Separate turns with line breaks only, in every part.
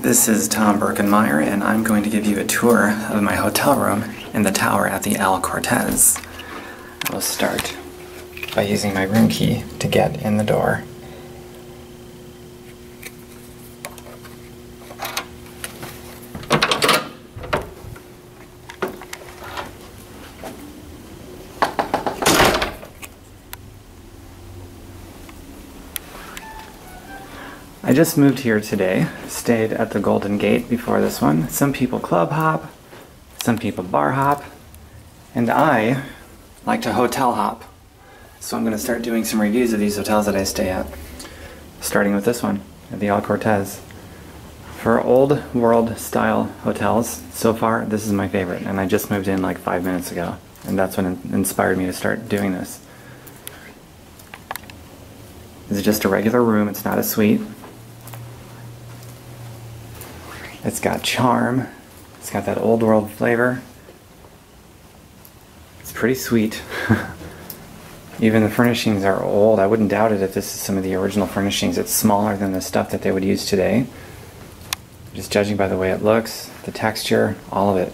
This is Tom Birkenmeyer, and I'm going to give you a tour of my hotel room in the tower at the El Cortez. I will start by using my room key to get in the door. I just moved here today, stayed at the Golden Gate before this one. Some people club hop, some people bar hop, and I like to hotel hop. So I'm going to start doing some reviews of these hotels that I stay at, starting with this one at the El Cortez. For old world style hotels, so far this is my favorite, and I just moved in like 5 minutes ago, and that's what inspired me to start doing this. This is just a regular room, it's not a suite. It's got charm, it's got that old world flavor. It's pretty sweet. Even the furnishings are old. I wouldn't doubt it if this is some of the original furnishings. It's smaller than the stuff that they would use today. Just judging by the way it looks, the texture, all of it.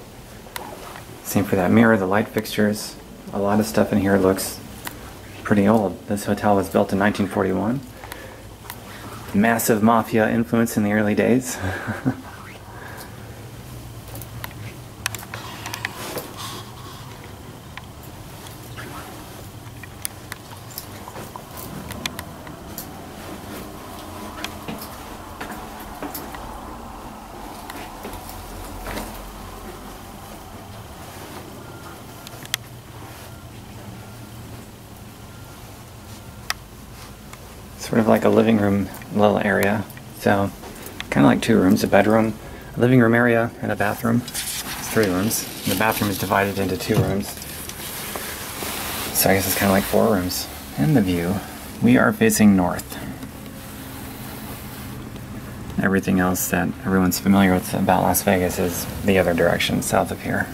Same for that mirror, the light fixtures. A lot of stuff in here looks pretty old. This hotel was built in 1941. Massive mafia influence in the early days. Sort of like a living room little area, so kind of like two rooms, a bedroom, a living room area, and a bathroom. It's 3 rooms. And the bathroom is divided into 2 rooms, so I guess it's kind of like 4 rooms. And the view, we are facing north. Everything else that everyone's familiar with about Las Vegas is the other direction, south of here.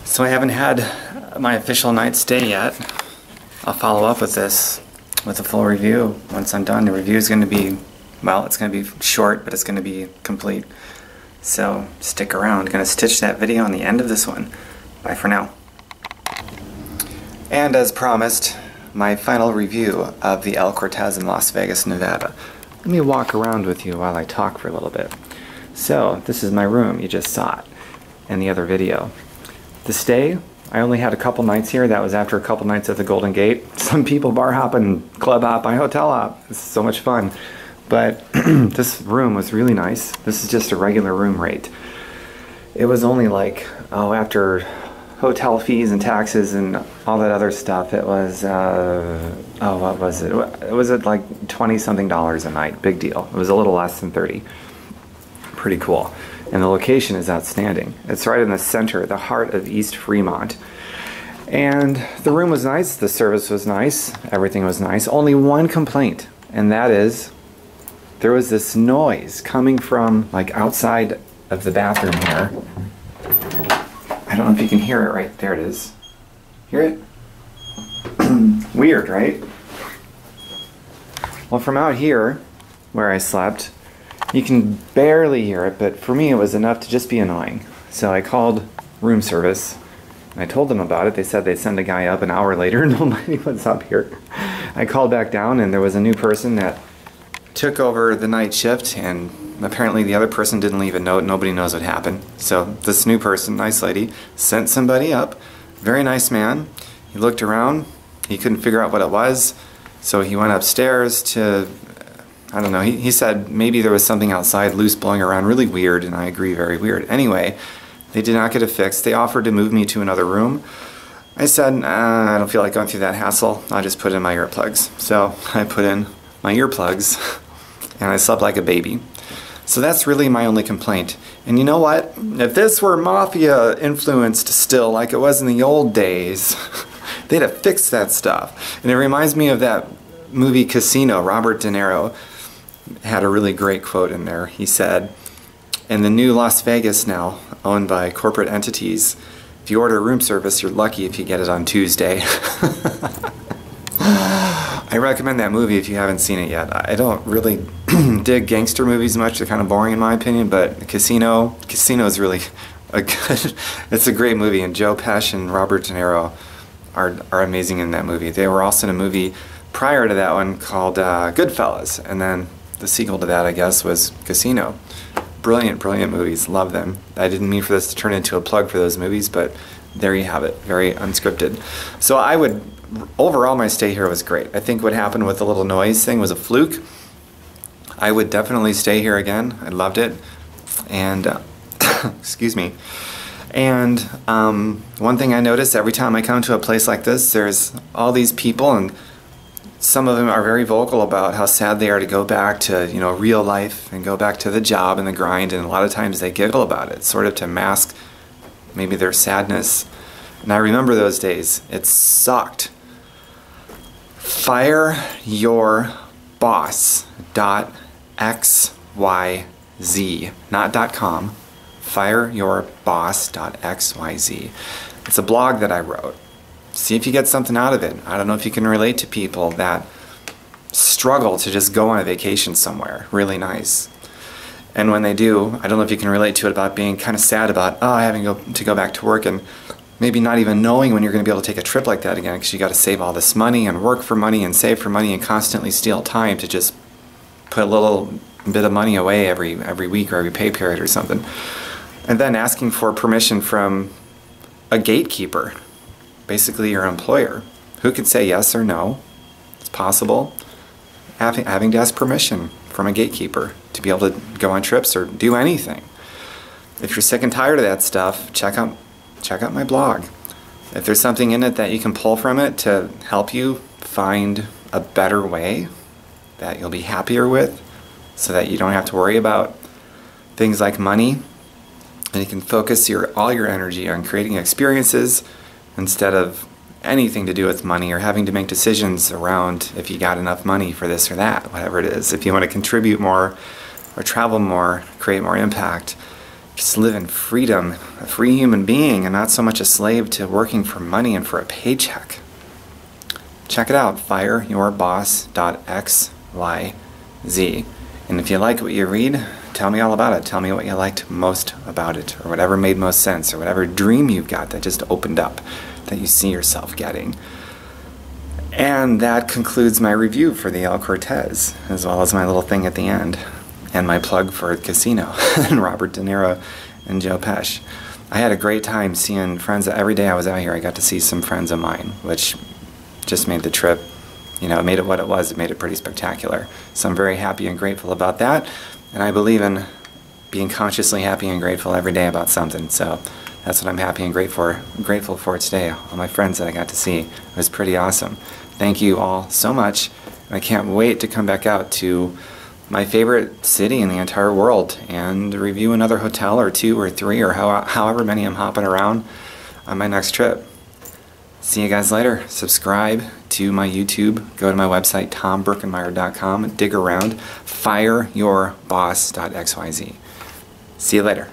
So I haven't had my official night stay yet. I'll follow up with this with a full review once I'm done. The review is going to be, well, it's going to be short, but it's going to be complete. So stick around. I'm going to stitch that video on the end of this one. Bye for now. And as promised, my final review of the El Cortez in Las Vegas, Nevada. Let me walk around with you while I talk for a little bit. So this is my room. You just saw it in the other video. The stay, I only had a couple nights here. That was after a couple nights at the Golden Gate. Some people bar hop and club hop. I hotel hop. This is so much fun. But this room was really nice. This is just a regular room rate. It was only like, oh, after hotel fees and taxes and all that other stuff, it was, oh, what was it? It was at like $20-something a night. Big deal. It was a little less than 30. Pretty cool. And the location is outstanding. It's right in the center, the heart of East Fremont. And the room was nice, the service was nice, everything was nice. Only one complaint, and that is there was this noise coming from like outside of the bathroom here. I don't know if you can hear it right there. It is. Hear it? Weird, right? Well, from out here where I slept, you can barely hear it, but for me it was enough to just be annoying. So I called room service, and I told them about it. They said they'd send a guy up. An hour later, nobody was up here. I called back down, and there was a new person that took over the night shift, and apparently the other person didn't leave a note. Nobody knows what happened. So this new person, nice lady, sent somebody up. Very nice man. He looked around. He couldn't figure out what it was, so he went upstairs to, I don't know, he said maybe there was something outside loose blowing around, really weird, and I agree, very weird. Anyway, they did not get it fixed. They offered to move me to another room. I said, I don't feel like going through that hassle. I'll just put in my earplugs. So I put in my earplugs, and I slept like a baby. So that's really my only complaint. And you know what? If this were mafia influenced still, like it was in the old days, they'd have fixed that stuff. And it reminds me of that movie Casino. Robert De Niro had a really great quote in there. He said, in the new Las Vegas now, owned by corporate entities. If you order room service, you're lucky if you get it on Tuesday. I recommend that movie if you haven't seen it yet. I don't really dig gangster movies much. They're kind of boring in my opinion, but Casino is really a good, it's a great movie, and Joe Pesci and Robert De Niro are amazing in that movie. They were also in a movie prior to that one called Goodfellas, and then the sequel to that, I guess, was Casino. Brilliant, brilliant movies. Love them. I didn't mean for this to turn into a plug for those movies, but there you have it. Very unscripted. So overall my stay here was great. I think what happened with the little noise thing was a fluke. I would definitely stay here again. I loved it. And, excuse me. And one thing I noticed every time I come to a place like this, there's all these people, and some of them are very vocal about how sad they are to go back to, real life and go back to the job and the grind, and a lot of times they giggle about it, sort of to mask maybe their sadness. And I remember those days. It sucked. FireYourBoss.xyz, not .com. FireYourBoss.xyz. It's a blog that I wrote. See if you get something out of it. I don't know if you can relate to people that struggle to just go on a vacation somewhere really nice. And when they do, I don't know if you can relate to it about being kind of sad about, having to go back to work, and maybe not even knowing when you're going to be able to take a trip like that again, because you got to save all this money and work for money and save for money and constantly steal time to just put a little bit of money away every week or every pay period or something. And then asking for permission from a gatekeeper, basically your employer, who could say yes or no. It's possible. Having to ask permission from a gatekeeper to be able to go on trips or do anything. If you're sick and tired of that stuff, check out my blog. If there's something in it that you can pull from it to help you find a better way that you'll be happier with, so that you don't have to worry about things like money, and you can focus all your energy on creating experiences instead of anything to do with money or having to make decisions around if you got enough money for this or that, whatever it is. If you want to contribute more or travel more, create more impact, just live in freedom, a free human being, and not so much a slave to working for money and for a paycheck. Check it out, FireYourBoss.xyz. And if you like what you read, tell me all about it. Tell me what you liked most about it, or whatever made most sense, or whatever dream you've got that just opened up, that you see yourself getting. And that concludes my review for the El Cortez, as well as my little thing at the end, and my plug for Casino, and Robert De Niro and Joe Pesci. I had a great time seeing friends. Every day I was out here, I got to see some friends of mine, which just made the trip, it made it what it was. It made it pretty spectacular. So I'm very happy and grateful about that. And I believe in being consciously happy and grateful every day about something. So that's what I'm happy and grateful for today. All my friends that I got to see. It was pretty awesome. Thank you all so much. And I can't wait to come back out to my favorite city in the entire world and review another hotel or 2 or 3 or however many I'm hopping around on my next trip. See you guys later. Subscribe to my YouTube. Go to my website, tombirkenmeyer.com. Dig around. FireYourBoss.xyz. See you later.